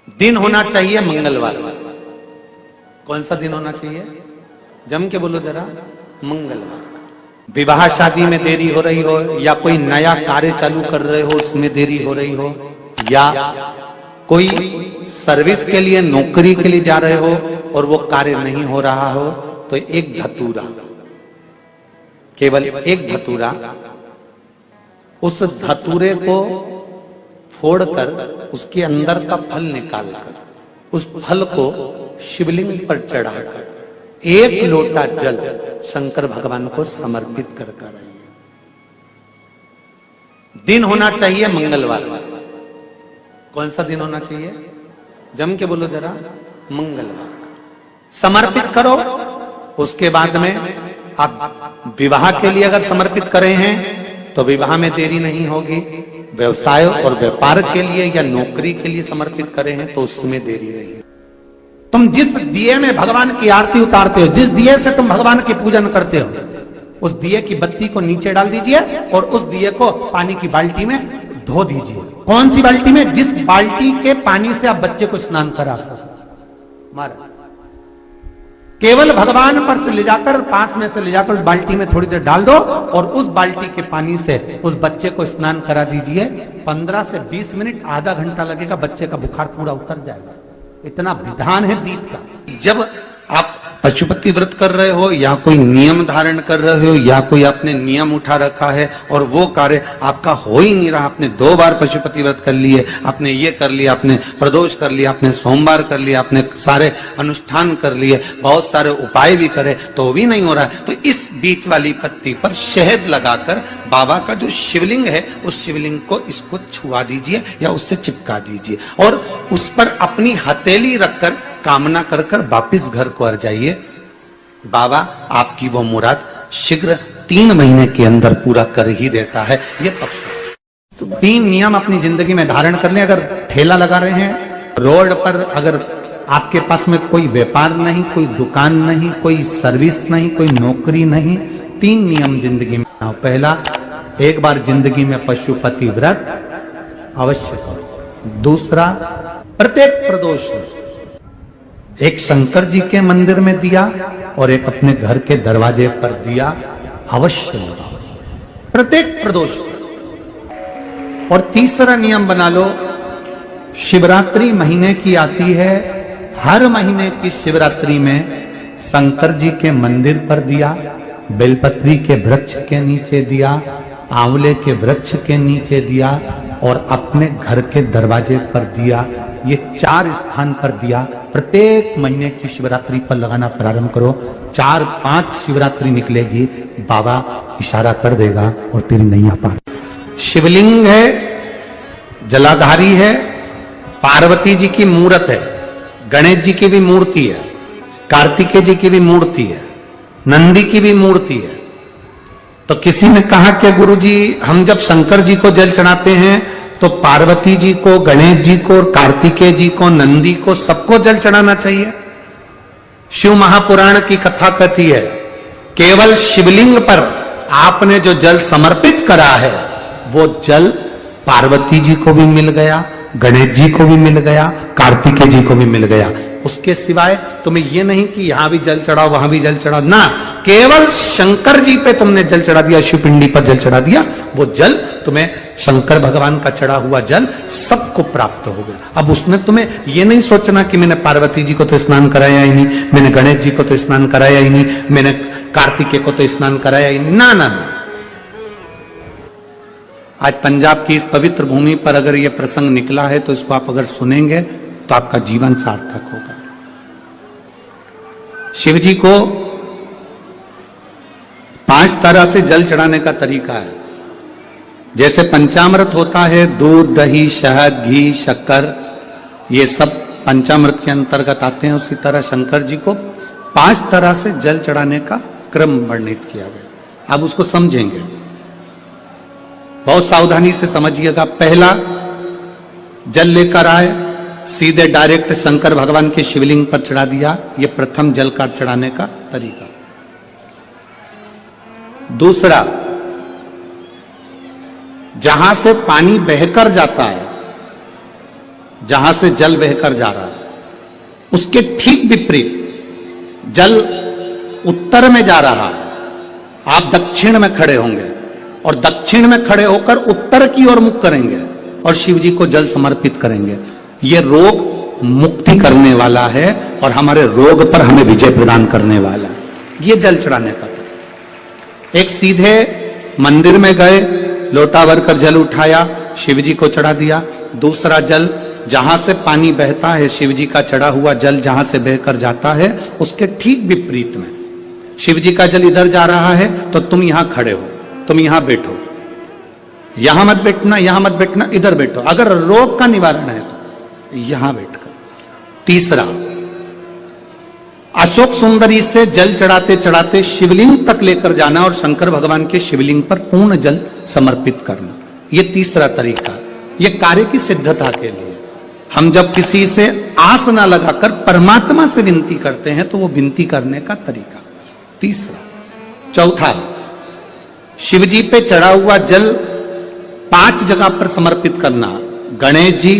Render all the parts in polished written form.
दिन होना चाहिए मंगलवार। कौन सा दिन होना चाहिए? जम के बोलो जरा। मंगलवार। विवाह शादी में देरी हो रही हो, या कोई नया कार्य चालू कर रहे हो उसमें देरी हो रही हो, या कोई सर्विस के लिए नौकरी के लिए जा रहे हो और वो कार्य नहीं हो रहा हो, तो एक धतूरा, केवल एक धतूरा, उस धतूरे को फोड़कर उसके अंदर का फल निकालकर उस फल को शिवलिंग पर चढ़ाकर एक लोटा जल शंकर भगवान को समर्पित कर आइए। दिन होना चाहिए मंगलवार। कौन सा दिन होना चाहिए? जम के बोलो जरा। मंगलवार समर्पित करो। उसके बाद में आप विवाह के लिए अगर समर्पित करे हैं तो विवाह में देरी नहीं होगी। व्यवसाय और व्यापार के लिए या नौकरी के लिए समर्पित करे हैं तो उसमें देरी नहीं। तुम जिस दिए में भगवान की आरती उतारते हो, जिस दिए से तुम भगवान की पूजन करते हो, उस दिए की बत्ती को नीचे डाल दीजिए और उस दिए को पानी की बाल्टी में धो दीजिए। कौन सी बाल्टी में? जिस बाल्टी के पानी से आप बच्चे को स्नान करा सको। मारा केवल भगवान पर से ले जाकर, पास में से ले जाकर उस बाल्टी में थोड़ी देर डाल दो और उस बाल्टी के पानी से उस बच्चे को स्नान करा दीजिए। 15 से 20 मिनट, आधा घंटा लगेगा, बच्चे का बुखार पूरा उतर जाएगा। इतना विधान है दीप का। जब आप पशुपति व्रत कर रहे हो या कोई नियम धारण कर रहे हो या कोई आपने नियम उठा रखा है और वो कार्य आपका हो ही नहीं रहा, आपने 2 बार पशुपति व्रत कर लिए, आपने ये कर लिया, आपने प्रदोष कर लिया, आपने सोमवार कर लिया, आपने सारे अनुष्ठान कर लिए, बहुत सारे उपाय भी करे तो भी नहीं हो रहा है, तो इस बीच वाली पत्ती पर शहद लगाकर बाबा का जो शिवलिंग है उस शिवलिंग को इसको छुआ दीजिए या उससे चिपका दीजिए और उस पर अपनी हथेली रखकर कामना कर कर वापिस घर को आ जाइए। बाबा आपकी वो मुराद शीघ्र 3 महीने के अंदर पूरा कर ही देता है। ये पक्का। तो 3 नियम अपनी जिंदगी में धारण कर लें। अगर ठेला लगा रहे हैं रोड पर, अगर आपके पास में कोई व्यापार नहीं, कोई दुकान नहीं, कोई सर्विस नहीं, कोई नौकरी नहीं, 3 नियम जिंदगी में। पहला, एक बार जिंदगी में पशुपति व्रत अवश्य करो। दूसरा, प्रत्येक प्रदोष एक शंकर जी के मंदिर में दिया और एक अपने घर के दरवाजे पर दिया अवश्य लगाओ, प्रत्येक प्रदोष। और तीसरा नियम बना लो, शिवरात्रि महीने की आती है, हर महीने की शिवरात्रि में शंकर जी के मंदिर पर दिया, बेलपत्री के वृक्ष के नीचे दिया, आंवले के वृक्ष के नीचे दिया और अपने घर के दरवाजे पर दिया। ये 4 स्थान पर दिया। प्रत्येक महीने की शिवरात्रि पर लगाना प्रारंभ करो। 4-5 शिवरात्रि निकलेगी, बाबा इशारा कर देगा और तेरी नैया पार। शिवलिंग है, जलाधारी है, पार्वती जी की मूर्त है, गणेश जी की भी मूर्ति है, कार्तिकेय जी की भी मूर्ति है, नंदी की भी मूर्ति है। तो किसी ने कहा कि गुरुजी हम जब शंकर जी को जल चढ़ाते हैं तो पार्वती जी को, गणेश जी को, कार्तिकेय जी को, नंदी को, सबको जल चढ़ाना चाहिए। शिव महापुराण की कथा कहती है केवल शिवलिंग पर आपने जो जल समर्पित करा है वो जल पार्वती जी को भी मिल गया, गणेश जी को भी मिल गया, कार्तिकेय जी को भी मिल गया। उसके सिवाय तुम्हें ये नहीं कि यहां भी जल चढ़ाओ वहां भी जल चढ़ाओ, ना, केवल शंकर जी पे तुमने जल चढ़ा दिया, शिव पिंडी पर जल चढ़ा दिया, वो जल तुम्हें शंकर भगवान का चढ़ा हुआ जल सबको प्राप्त हो गया। अब उसमें तुम्हें ये नहीं सोचना कि मैंने पार्वती जी को तो स्नान कराया ही नहीं, मैंने गणेश जी को तो स्नान कराया ही नहीं, मैंने कार्तिकेय को तो स्नान कराया ही नहीं, ना ना ना। आज पंजाब की इस पवित्र भूमि पर अगर यह प्रसंग निकला है तो इसको आप अगर सुनेंगे तो आपका जीवन सार्थक होगा। शिव जी को 5 तरह से जल चढ़ाने का तरीका है। जैसे पंचामृत होता है, दूध, दही, शहद, घी, शक्कर, ये सब पंचामृत के अंतर्गत आते हैं, उसी तरह शंकर जी को 5 तरह से जल चढ़ाने का क्रम वर्णित किया गया। अब उसको समझेंगे, बहुत सावधानी से समझिएगा। पहला, जल लेकर आए, सीधे डायरेक्ट शंकर भगवान के शिवलिंग पर चढ़ा दिया, यह प्रथम जल का चढ़ाने का तरीका। दूसरा, जहां से पानी बहकर जाता है, जहां से जल बहकर जा रहा है, उसके ठीक विपरीत जल उत्तर में जा रहा है, आप दक्षिण में खड़े होंगे और दक्षिण में खड़े होकर उत्तर की ओर मुख करेंगे और शिव जी को जल समर्पित करेंगे। यह रोग मुक्ति करने वाला है और हमारे रोग पर हमें विजय प्रदान करने वाला है। यह जल चढ़ाने का था। एक सीधे मंदिर में गए, लोटा भरकर जल उठाया, शिव जी को चढ़ा दिया। दूसरा जल जहां से पानी बहता है, शिव जी का चढ़ा हुआ जल जहां से बहकर जाता है, उसके ठीक विपरीत में शिव जी का जल इधर जा रहा है तो तुम यहां खड़े हो, तुम यहां बैठो, यहां मत बैठना, यहां मत बैठना, इधर बैठो। अगर रोग का निवारण है तो यहां बैठकर। तीसरा, अशोक सुंदरी से जल चढ़ाते चढ़ाते शिवलिंग तक लेकर जाना और शंकर भगवान के शिवलिंग पर पूर्ण जल समर्पित करना। यह तीसरा तरीका, यह कार्य की सिद्धता के लिए। हम जब किसी से आस ना लगाकर परमात्मा से विनती करते हैं तो वो विनती करने का तरीका तीसरा। चौथा, शिवजी पे चढ़ा हुआ जल 5 जगह पर समर्पित करना। गणेश जी,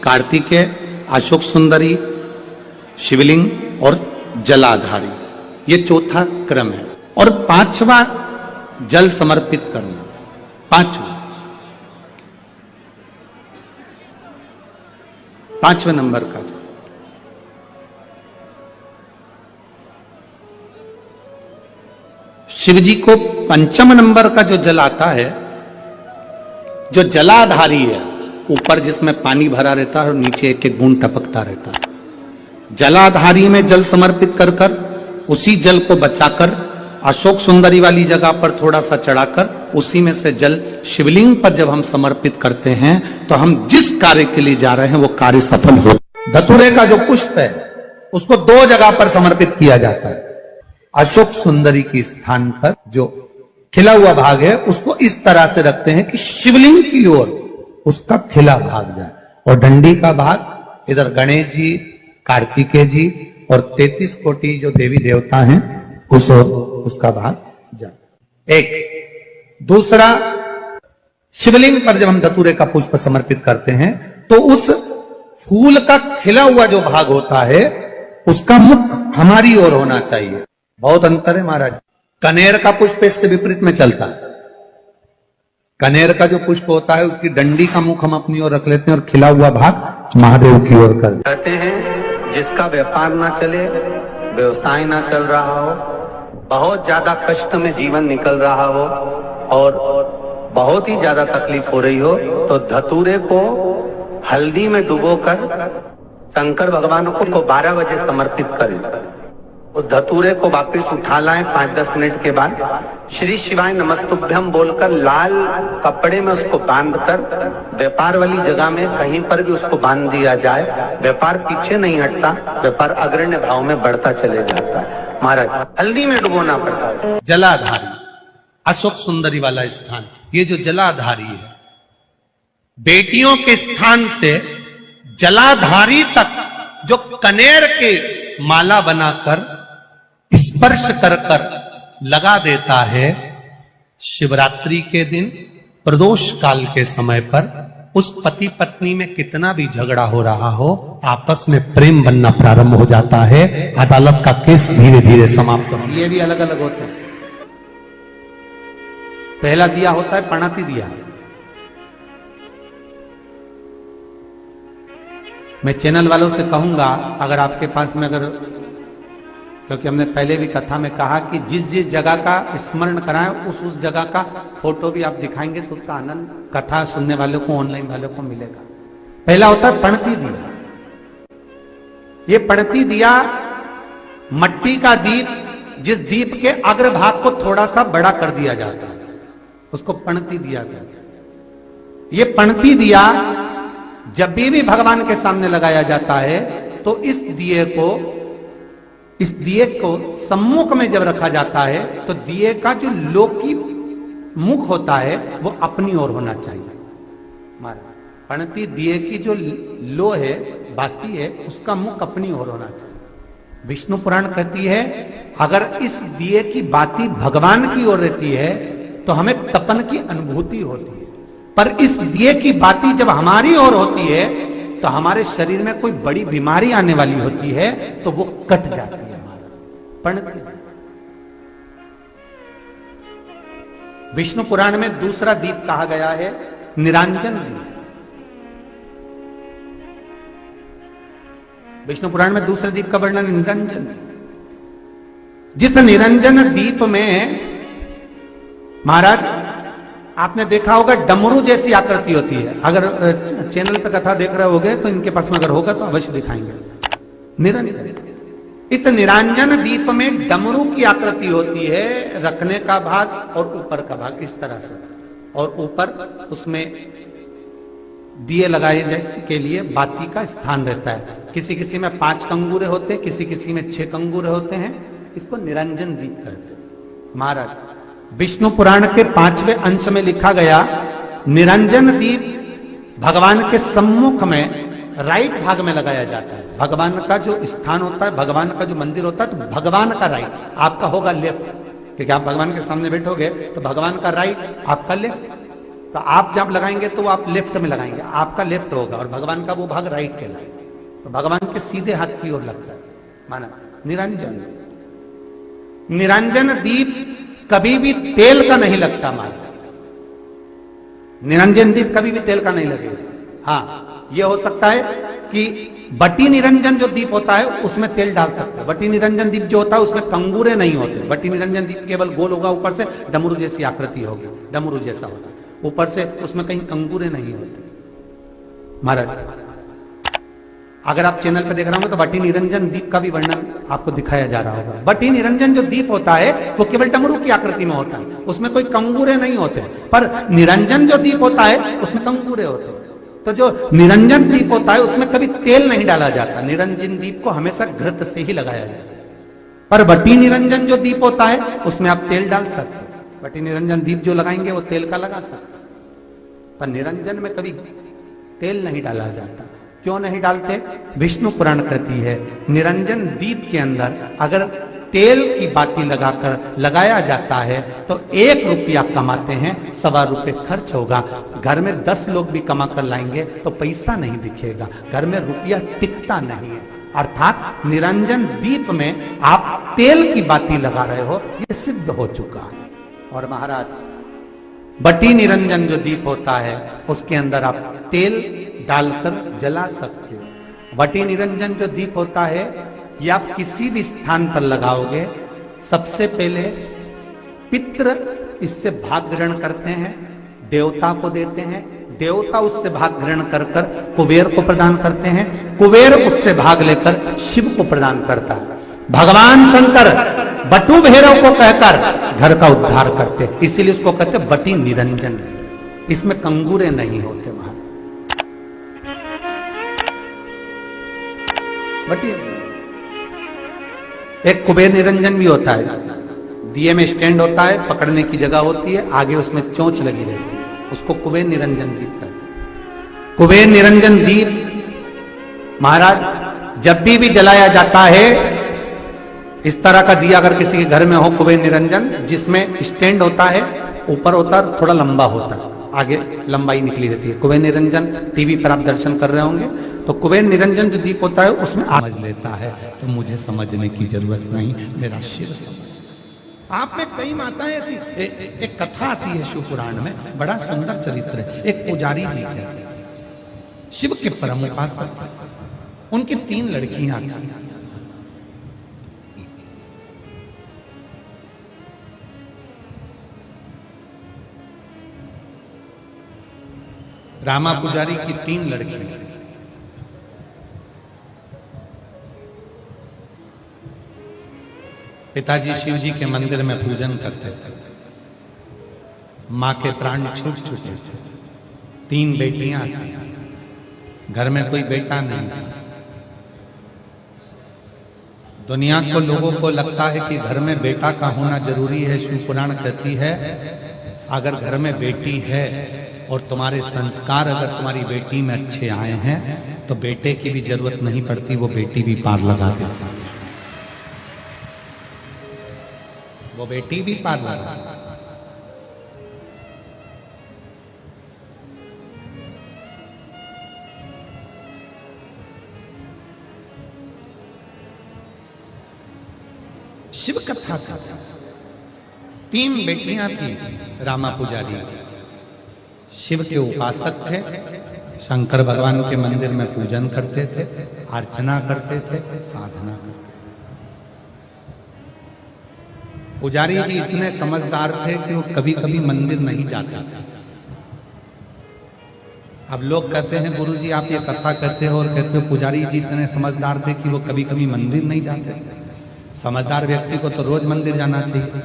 कार्तिकेय, अशोक सुंदरी, शिवलिंग और जलाधारी, ये चौथा क्रम है। और 5वां जल समर्पित करना, 5वें नंबर का जल। शिव जी को 5म नंबर का जो जल आता है, जो जलाधारी है, ऊपर जिसमें पानी भरा रहता है और नीचे एक एक बूंद टपकता रहता है, जलाधारी में जल समर्पित कर कर उसी जल को बचाकर अशोक सुंदरी वाली जगह पर थोड़ा सा चढ़ाकर उसी में से जल शिवलिंग पर जब हम समर्पित करते हैं तो हम जिस कार्य के लिए जा रहे हैं वो कार्य सफल हो। धतूरे का जो पुष्प है उसको 2 जगह पर समर्पित किया जाता है। अशोक सुंदरी के स्थान पर जो खिला हुआ भाग है उसको इस तरह से रखते हैं कि शिवलिंग की ओर उसका खिला भाग जाए और डंडी का भाग इधर गणेश जी, कार्तिकेय जी और 33 कोटि जो देवी देवता हैं उस ओर उसका भाग जाए। एक दूसरा, शिवलिंग पर जब हम धतूरे का पुष्प समर्पित करते हैं तो उस फूल का खिला हुआ जो भाग होता है उसका मुख हमारी ओर होना चाहिए। बहुत अंतर है महाराज। कनेर का पुष्प इससे विपरीत में चलता है। कनेर का जो पुष्प होता है उसकी डंडी का मुख हम अपनी ओर रख लेते हैं और खिला हुआ भाग महादेव की ओर कर देते हैं। जिसका व्यापार ना चले, व्यवसाय ना चल रहा हो, बहुत ज्यादा कष्ट में जीवन निकल रहा हो और बहुत ही ज्यादा तकलीफ हो रही हो, तो धतूरे को हल्दी में डुबोकर शंकर भगवान को 12 बजे समर्पित करें। उस धतूरे को वापस उठा लाएं 5-10 मिनट के बाद, श्री शिवाय नमस्तुभ्यम बोलकर लाल कपड़े में उसको बांधकर व्यापार वाली जगह में कहीं पर भी उसको बांध दिया जाए। व्यापार पीछे नहीं हटता, व्यापार अग्रण्य भाव में बढ़ता चले जाता है। महाराज, हल्दी में डुबोना पड़ता है। जलाधारी, अशोक सुंदरी वाला स्थान, ये जो जलाधारी है, बेटियों के स्थान से जलाधारी तक जो कनेर के माला बनाकर स्पर्श कर कर लगा देता है, शिवरात्रि के दिन प्रदोष काल के समय पर उस पति पत्नी में कितना भी झगड़ा हो रहा हो, आपस में प्रेम बनना प्रारंभ हो जाता है। अदालत का केस धीरे धीरे समाप्त हो। ये भी अलग अलग होते हैं। पहला दिया होता है पणाती दिया। मैं चैनल वालों से कहूंगा, अगर आपके पास में क्योंकि हमने पहले भी कथा में कहा कि जिस जिस जगह का स्मरण कराएं उस जगह का फोटो भी आप दिखाएंगे तो उसका आनंद कथा सुनने वालों को, ऑनलाइन वालों को मिलेगा। पहला होता है पणती दिया। ये पणती दिया मट्टी का दीप, जिस दीप के अग्रभाग को थोड़ा सा बड़ा कर दिया जाता है, उसको पणती दिया गया। ये पणती दिया जब भी भगवान के सामने लगाया जाता है तो इस दिए को सम्मुख में जब रखा जाता है तो दिए का जो लौकी मुख होता है वो अपनी ओर होना चाहिए। पणती दिए की जो लो है, बाती है, उसका मुख अपनी ओर होना चाहिए। विष्णु पुराण कहती है अगर इस दिए की बाती भगवान की ओर रहती है तो हमें तपन की अनुभूति होती है, पर इस दिए की बाती जब हमारी ओर होती है तो हमारे शरीर में कोई बड़ी बीमारी आने वाली होती है तो वो कट जाती है, हमारा पणती। विष्णु पुराण में दूसरा दीप कहा गया है निरंजन दीप। विष्णु पुराण में दूसरे दीप का वर्णन निरंजन दीप। जिस निरंजन दीप में महाराज आपने देखा होगा डमरू जैसी आकृति होती है। अगर चैनल पे कथा देख रहे होगे तो इनके पास में अगर होगा तो अवश्य दिखाएंगे। निरंजन, इस निरंजन दीप में डमरू की आकृति होती है, रखने का भाग और ऊपर का भाग इस तरह से, और ऊपर उसमें दिए लगाए के लिए बाती का स्थान रहता है। किसी किसी में 5 कंगूरे होते हैं, किसी किसी में 6 कंगूरे होते हैं। इसको निरंजन दीप कहते हैं। महाराज विष्णु पुराण के 5वें अंश में लिखा गया निरंजन दीप भगवान के सम्मुख में राइट भाग में लगाया जाता है। भगवान का जो स्थान होता है, भगवान का जो मंदिर होता है, तो भगवान का राइट, आपका होगा लेफ्ट, क्योंकि आप भगवान के सामने बैठोगे तो भगवान का राइट, आपका लेफ्ट। तो आप जब लगाएंगे तो आप लेफ्ट में लगाएंगे, आपका लेफ्ट होगा और भगवान का वो भाग राइट कहलाएगा। तो भगवान के सीधे हाथ की ओर लगता है। माना निरंजन, निरंजन दीप कभी भी तेल का नहीं लगता। माना निरंजन दीप कभी भी तेल का नहीं लगेगा। हाँ, यह हो सकता है कि बटी निरंजन जो दीप होता है उसमें तेल डाल सकते हैं। बटी निरंजन दीप जो होता है उसमें कंगूरे नहीं होते। बटी निरंजन दीप केवल गोल होगा, ऊपर से डमरू जैसी आकृति होगी, डमरू जैसा होता है, ऊपर से उसमें कहीं कंगूरे नहीं होते। महाराज अगर आप चैनल पर देख रहे होंगे तो बटी निरंजन दीप का भी वर्णन आपको दिखाया जा रहा होगा। बटी निरंजन जो दीप होता है वो केवल डमरू की आकृति में होता है, उसमें कोई कंगूरे नहीं होते। पर निरंजन जो दीप होता है उसमें कंगूरे होते हैं। तो जो निरंजन दीप होता है उसमें कभी तेल नहीं डाला जाता। निरंजन दीप को हमेशा घृत से ही लगाया जाता है। पर बटी निरंजन जो दीप होता है उसमें आप तेल डाल सकते हैं। बटी निरंजन दीप जो लगाएंगे वो तेल का लगा सकते हैं, पर निरंजन में कभी तेल नहीं डाला जाता। क्यों नहीं डालते? विष्णु पुराण कहती है निरंजन दीप के अंदर अगर तेल की बाती लगाकर लगाया जाता है तो 1 रुपया कमाते हैं, 1.25 रुपये खर्च होगा। घर में 10 लोग भी कमा कर लाएंगे तो पैसा नहीं दिखेगा, घर में रुपया टिकता नहीं है। अर्थात निरंजन दीप में आप तेल की बाती लगा रहे हो, यह सिद्ध हो चुका है। और महाराज बटी निरंजन जो दीप होता है उसके अंदर आप तेल डालकर जला सकते हो। बटी निरंजन जो दीप होता है ये आप किसी भी स्थान पर लगाओगे, सबसे पहले पितृ इससे भाग ग्रहण करते हैं, देवता को देते हैं, देवता उससे भाग ग्रहण कर कर कुबेर को प्रदान करते हैं, कुबेर उससे भाग लेकर शिव को प्रदान करता है। भगवान शंकर बटू भैरव को कहकर घर का उद्धार करते, इसीलिए उसको कहते बटी निरंजन। इसमें कंगूरे नहीं होते। महाराज बटी एक कुबेर निरंजन भी होता है, दिए में स्टैंड होता है, पकड़ने की जगह होती है, आगे उसमें चोंच लगी रहती है, उसको कुबेर निरंजन दीप कहते हैं। कुबेर निरंजन दीप महाराज जब भी जलाया जाता है, इस तरह का दिया अगर किसी के घर में हो कुबेर निरंजन, जिसमें स्टैंड होता है, ऊपर होता है, थोड़ा लंबा होता है, आगे लंबाई निकली रहती है। कुबेर निरंजन टीवी पर आप दर्शन कर रहे होंगे तो कुबेर निरंजन जो दीप होता है उसमें समझ लेता है, तो मुझे समझने की जरूरत नहीं, मेरा शिव समझ। आप में कई माताएं ऐसी एक कथा आती है शिव पुराण में, बड़ा सुंदर चरित्र है। एक पुजारी जी थे, शिव के परम उपासक, उनकी 3 लड़कियां थी। रामा पुजारी की 3 लड़कियां। पिताजी शिव जी के मंदिर में पूजन करते थे, मां के प्राण छूट चुके थे, 3 बेटियां थी, घर में कोई बेटा नहीं था। दुनिया को लोगों को लगता है कि घर में बेटा का होना जरूरी है। शिव पुराण कहती है अगर घर में बेटी है और तुम्हारे संस्कार अगर तुम्हारी बेटी में अच्छे आए हैं तो बेटे की भी जरूरत नहीं पड़ती, वो बेटी भी पार लगा देती, वो बेटी भी पार लगा। शिव कथा का 3 बेटियां थी रामा पुजारी। शिव के उपासक थे, शंकर भगवान के मंदिर में पूजन करते थे, अर्चना करते थे, साधना करते थे। पुजारी जी इतने समझदार थे कि वो कभी कभी मंदिर नहीं जाते थे। अब लोग कहते हैं गुरुजी आप ये कथा कहते हो और कहते हो पुजारी जी इतने समझदार थे कि वो कभी कभी मंदिर नहीं जाते। समझदार व्यक्ति को तो रोज मंदिर जाना चाहिए,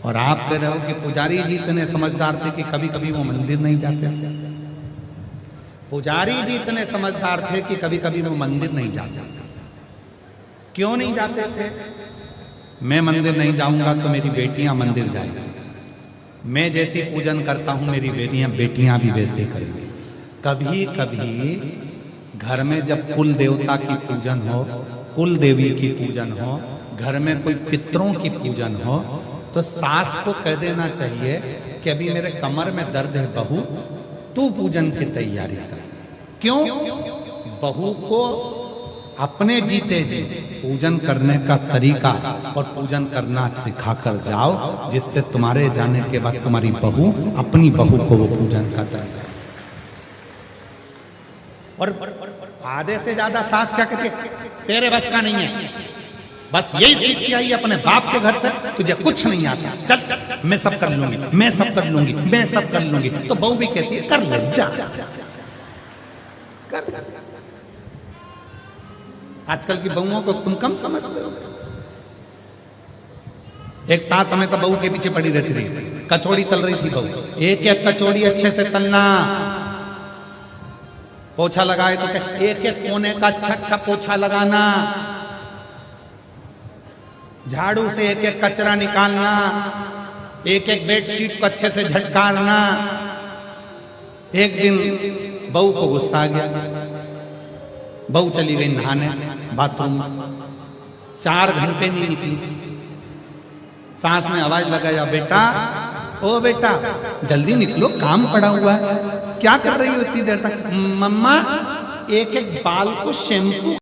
और आप कह रहे हो कि पुजारी जी इतने समझदार थे कि कभी कभी वो मंदिर नहीं जाते थे। पुजारी जी इतने समझदार थे कि कभी कभी वो मंदिर नहीं जाते। क्यों नहीं जाते थे? मैं मंदिर नहीं जाऊंगा तो मेरी बेटियां मंदिर जाएंगी। मैं जैसी पूजन करता हूं मेरी बेटियां भी वैसे करेंगी। कभी कभी घर में जब कुल देवता की पूजन हो, कुल देवी की पूजन हो, घर में कोई पितरों की पूजन हो, तो सास को कह देना चाहिए कि अभी मेरे कमर में दर्द है बहू, तू पूजन की तैयारी कर। क्यों? बहू को अपने जीते जी पूजन करने का तरीका और पूजन करना सिखाकर जाओ, जिससे तुम्हारे जाने के बाद तुम्हारी बहू अपनी बहू को वो पूजन का तरीका। और आधे से ज्यादा सास क्या कहती है, तेरे बस का नहीं है, बस यही सीख के आई अपने बाप के घर से, तुझे कुछ नहीं आता, चल मैं सब कर लूंगी, मैं सब कर लूंगी, मैं सब कर लूंगी। तो बहू भी कहती है कर ले जा। आजकल की बहुओं को तुम कम समझते हो। एक सास हमेशा बहू के पीछे पड़ी रहती थी, कचौड़ी तल रही थी बहू, एक एक कचौड़ी अच्छे से तलना, पोछा लगाए तो एक एक कोने का अच्छा पोछा लगाना, झाड़ू से एक एक कचरा निकालना, एक एक बेडशीट को अच्छे से झटकारना। एक दिन बहू को गुस्सा आ गया, बहू चली गई नहाने बाथरूम में, 4 घंटे नहीं निकली। सास ने आवाज लगाया, बेटा ओ बेटा जल्दी निकलो, काम पड़ा हुआ है। क्या कर रही हो इतनी देर तक? मम्मा एक एक बाल को शैम्पू